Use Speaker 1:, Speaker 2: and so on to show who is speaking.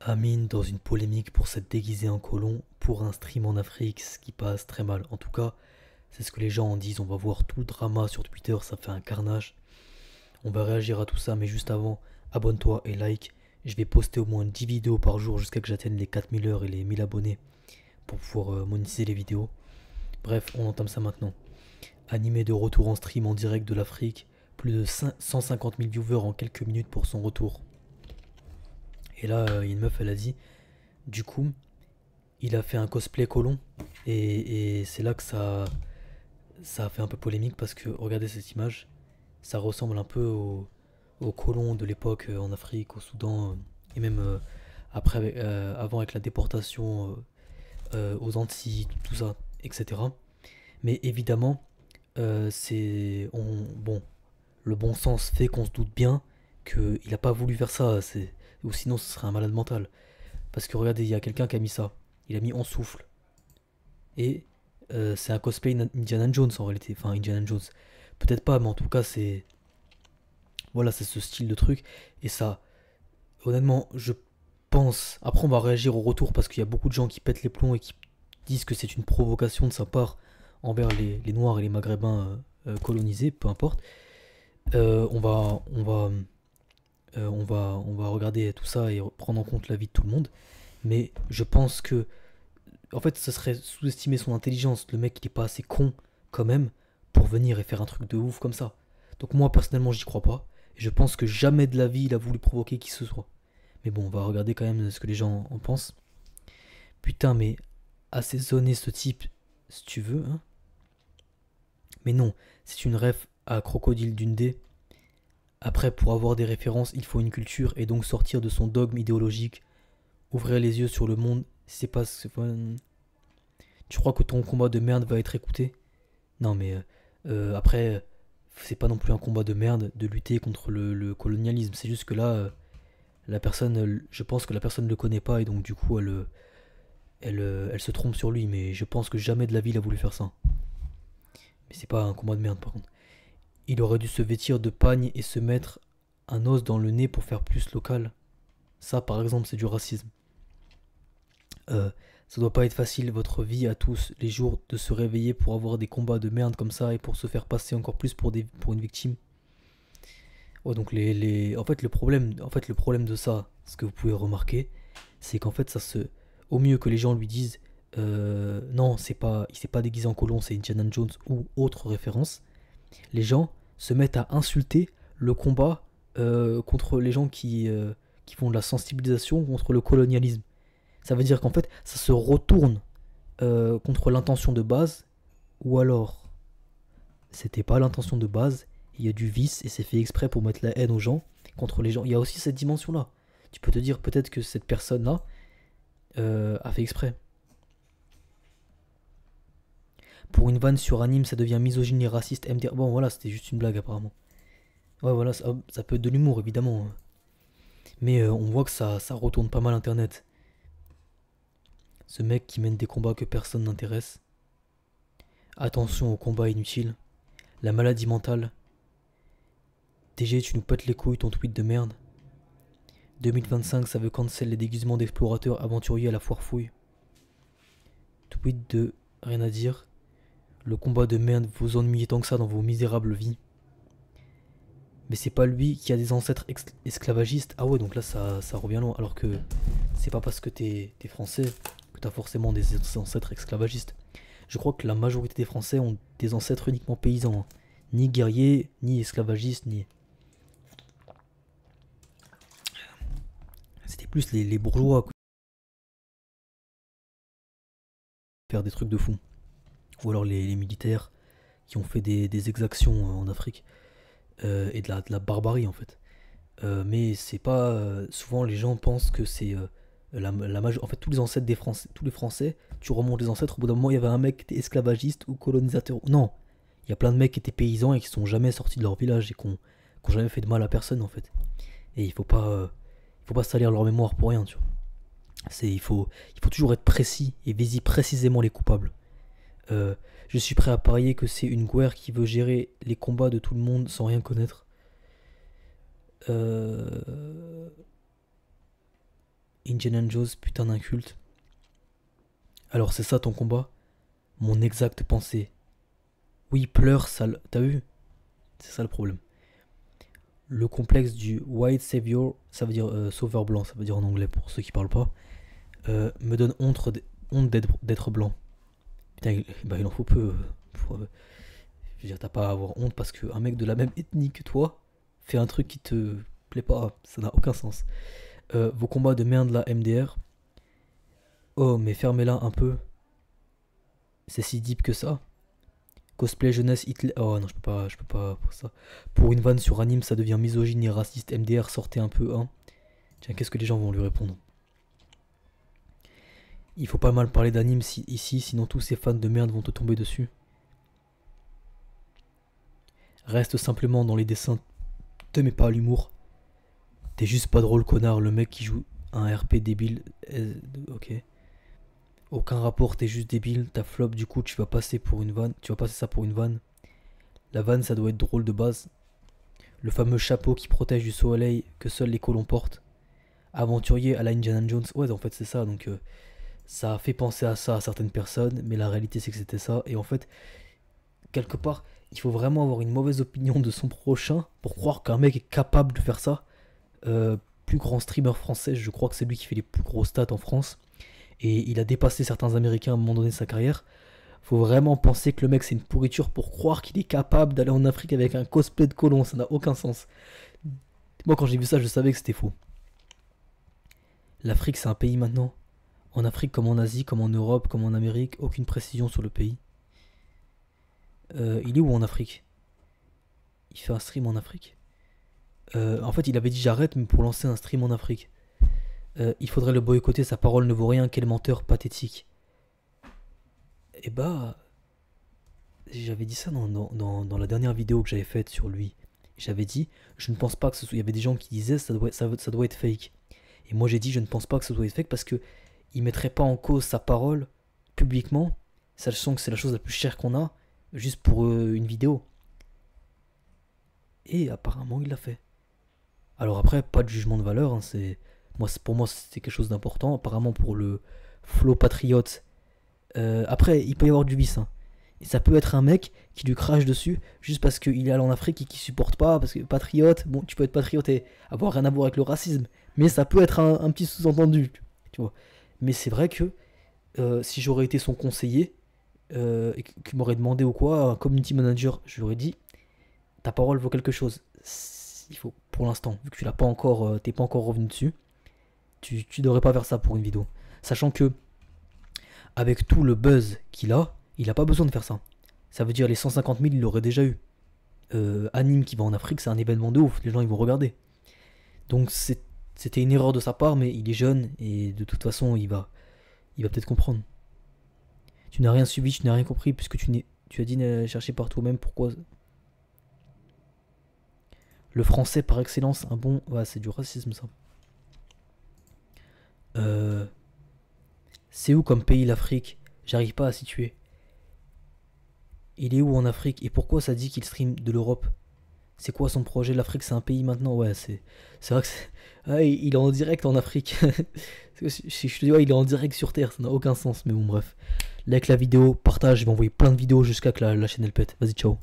Speaker 1: Amine dans une polémique pour s'être déguisé en colon pour un stream en Afrique, ce qui passe très mal. En tout cas, c'est ce que les gens en disent. On va voir tout le drama sur Twitter, ça fait un carnage. On va réagir à tout ça, mais juste avant, abonne-toi et like. Je vais poster au moins 10 vidéos par jour jusqu'à que j'atteigne les 4000 heures et les 1000 abonnés pour pouvoir monétiser les vidéos. Bref, on entame ça maintenant. Animé de retour en stream en direct de l'Afrique, plus de 150 000 viewers en quelques minutes pour son retour. Et là, il y a une meuf, elle a dit, du coup, il a fait un cosplay colon. Et c'est là que ça a fait un peu polémique parce que regardez cette image, ça ressemble un peu aux colons de l'époque en Afrique, au Soudan, et même après, avant avec la déportation aux Antilles, tout ça, etc. Mais évidemment, bon, le bon sens fait qu'on se doute bien qu'il n'a pas voulu faire ça, ou sinon ce serait un malade mental. Parce que regardez, il y a quelqu'un qui a mis ça, il a mis en souffle. Et c'est un cosplay Indiana Jones en réalité. Enfin, Indiana Jones. Peut-être pas, mais en tout cas, c'est. Voilà, c'est ce style de truc. Et ça, honnêtement, je pense. Après, on va réagir au retour parce qu'il y a beaucoup de gens qui pètent les plombs et qui disent que c'est une provocation de sa part envers les Noirs et les Maghrébins colonisés, peu importe. On va regarder tout ça et prendre en compte l'avis de tout le monde. Mais je pense que en fait, ça serait sous-estimer son intelligence. Le mec, il est pas assez con, quand même, pour venir et faire un truc de ouf comme ça. Donc moi, personnellement, j'y crois pas. Et je pense que jamais de la vie, il a voulu provoquer qui que ce soit. Mais bon, on va regarder quand même ce que les gens en pensent. Putain, mais assaisonner ce type, si tu veux, hein. Mais non, c'est une ref à Crocodile Dundee. Après, pour avoir des références, il faut une culture et donc sortir de son dogme idéologique. Ouvrir les yeux sur le monde. Tu crois que ton combat de merde va être écouté? Non, mais après, c'est pas non plus un combat de merde de lutter contre le colonialisme. C'est juste que là, la personne, je pense que la personne ne le connaît pas et donc du coup, elle se trompe sur lui. Mais je pense que jamais de la vie il a voulu faire ça. Mais c'est pas un combat de merde par contre. Il aurait dû se vêtir de pagne et se mettre un os dans le nez pour faire plus local. Ça, par exemple, c'est du racisme. Ça doit pas être facile votre vie à tous les jours de se réveiller pour avoir des combats de merde comme ça et pour se faire passer encore plus pour une victime. Ouais, donc en fait le problème de ça, ce que vous pouvez remarquer, c'est qu'en fait au mieux que les gens lui disent non, il s'est pas déguisé en colon, c'est Indiana Jones ou autre référence, les gens se mettent à insulter le combat contre les gens qui font de la sensibilisation contre le colonialisme. Ça veut dire qu'en fait, ça se retourne contre l'intention de base, ou alors c'était pas l'intention de base, il y a du vice et c'est fait exprès pour mettre la haine aux gens, contre les gens. Il y a aussi cette dimension-là. Tu peux te dire peut-être que cette personne-là a fait exprès. Pour une vanne sur anime, ça devient misogyne et raciste MDR. Bon, voilà, c'était juste une blague apparemment. Ouais, voilà, ça peut être de l'humour évidemment. Mais on voit que ça retourne pas mal internet. Ce mec qui mène des combats que personne n'intéresse. Attention aux combats inutiles. La maladie mentale. TG, tu nous pètes les couilles, ton tweet de merde. 2025, ça veut cancel les déguisements d'explorateurs aventuriers à la foire fouille. Tweet de rien à dire. Le combat de merde vous ennuyez tant que ça dans vos misérables vies. Mais c'est pas lui qui a des ancêtres esclavagistes. Ah ouais, donc là ça revient loin. Alors que c'est pas parce que t'es français que t'as forcément des ancêtres esclavagistes. Je crois que la majorité des Français ont des ancêtres uniquement paysans, hein. Ni guerriers, ni esclavagistes, ni. C'était plus les bourgeois qui faire des trucs de fou. Ou alors les militaires qui ont fait des exactions en Afrique. Et de la barbarie en fait. Mais c'est pas. Souvent les gens pensent que c'est. En fait, tous les ancêtres des Français, tous les Français, tu remontes les ancêtres, au bout d'un moment, il y avait un mec qui était esclavagiste ou colonisateur. Non, il y a plein de mecs qui étaient paysans et qui sont jamais sortis de leur village et qui ont jamais fait de mal à personne en fait. Et il faut pas salir leur mémoire pour rien, tu vois. Il faut toujours être précis et viser précisément les coupables. Euh, je suis prêt à parier que c'est une guerre qui veut gérer les combats de tout le monde sans rien connaître. Euh, Indiana Jones, putain d'inculte. Alors c'est ça ton combat? Mon exacte pensée. Oui, pleure, sale. T'as vu? C'est ça le problème. Le complexe du White Savior, ça veut dire sauveur blanc, ça veut dire en anglais pour ceux qui parlent pas, me donne honte d'être blanc. Putain, il en faut peu. Je veux dire, t'as pas à avoir honte parce qu'un mec de la même ethnie que toi fait un truc qui te plaît pas. Ça n'a aucun sens. Vos combats de merde là, MDR. Oh, mais fermez-la un peu. C'est si deep que ça. Cosplay jeunesse Hitler. Oh non, je peux pas pour ça. Pour une vanne sur anime, ça devient misogyne et raciste. MDR, sortez un peu, hein. Tiens, qu'est-ce que les gens vont lui répondre? Il faut pas mal parler d'anime ici, sinon tous ces fans de merde vont te tomber dessus. Reste simplement dans les dessins, te mets pas à l'humour. T'es juste pas drôle, connard, le mec qui joue un RP débile. Ok. Aucun rapport, t'es juste débile, t'as flop, du coup tu vas passer pour une vanne. Tu vas passer ça pour une vanne. La vanne, ça doit être drôle de base. Le fameux chapeau qui protège du soleil que seuls les colons portent. Aventurier à la Indiana Jones. Ouais, en fait c'est ça, donc ça a fait penser à ça à certaines personnes, mais la réalité c'est que c'était ça. Et en fait, quelque part, il faut vraiment avoir une mauvaise opinion de son prochain pour croire qu'un mec est capable de faire ça. Plus grand streamer français, je crois que c'est lui qui fait les plus gros stats en France. Et il a dépassé certains Américains à un moment donné de sa carrière. Faut vraiment penser que le mec c'est une pourriture pour croire qu'il est capable d'aller en Afrique avec un cosplay de colon, ça n'a aucun sens. Moi quand j'ai vu ça, je savais que c'était faux. L'Afrique c'est un pays maintenant. En Afrique comme en Asie, comme en Europe, comme en Amérique, aucune précision sur le pays. Il est où en Afrique? Il fait un stream en Afrique. En fait il avait dit j'arrête mais pour lancer un stream en Afrique. Il faudrait le boycotter, sa parole ne vaut rien, quel menteur pathétique. Et bah, j'avais dit ça dans la dernière vidéo que j'avais faite sur lui. J'avais dit, je ne pense pas que ce soit... Il y avait des gens qui disaient, ça doit être fake. Et moi j'ai dit, je ne pense pas que ce doit être fake parce que il mettrait pas en cause sa parole publiquement, sachant que c'est la chose la plus chère qu'on a, juste pour une vidéo. Et apparemment il l'a fait. Alors après, pas de jugement de valeur, hein, pour moi c'est quelque chose d'important. Apparemment pour le flow patriote. Après, il peut y avoir du vice. Hein. Et ça peut être un mec qui lui crache dessus juste parce qu'il est allé en Afrique et qui supporte pas, parce que patriote, bon, tu peux être patriote et avoir rien à voir avec le racisme, mais ça peut être un petit sous-entendu, tu vois. Mais c'est vrai que si j'aurais été son conseiller et qu'il m'aurait demandé ou quoi, un community manager, je lui aurais dit, ta parole vaut quelque chose. Il faut, pour l'instant, vu que tu l'as pas encore, t'es pas encore revenu dessus, tu devrais pas faire ça pour une vidéo, sachant que avec tout le buzz qu'il a, il a pas besoin de faire ça. Ça veut dire les 150 000, il l'aurait déjà eu. Anime qui va en Afrique, c'est un événement de ouf, les gens ils vont regarder. Donc c'était une erreur de sa part, mais il est jeune et de toute façon il va peut-être comprendre. Tu n'as rien suivi, tu n'as rien compris puisque tu as dit chercher par toi-même pourquoi. Le français par excellence, un bon, ouais, c'est du racisme ça. C'est où comme pays l'Afrique? J'arrive pas à situer. Il est où en Afrique? Et pourquoi ça dit qu'il stream de l'Europe? C'est quoi son projet? L'Afrique c'est un pays maintenant? Ouais, c'est vrai que il est en direct en Afrique. Si je te dis ouais, il est en direct sur Terre, ça n'a aucun sens. Mais bon bref. Like la vidéo, partage, je vais envoyer plein de vidéos jusqu'à que la chaîne elle pète. Vas-y, ciao.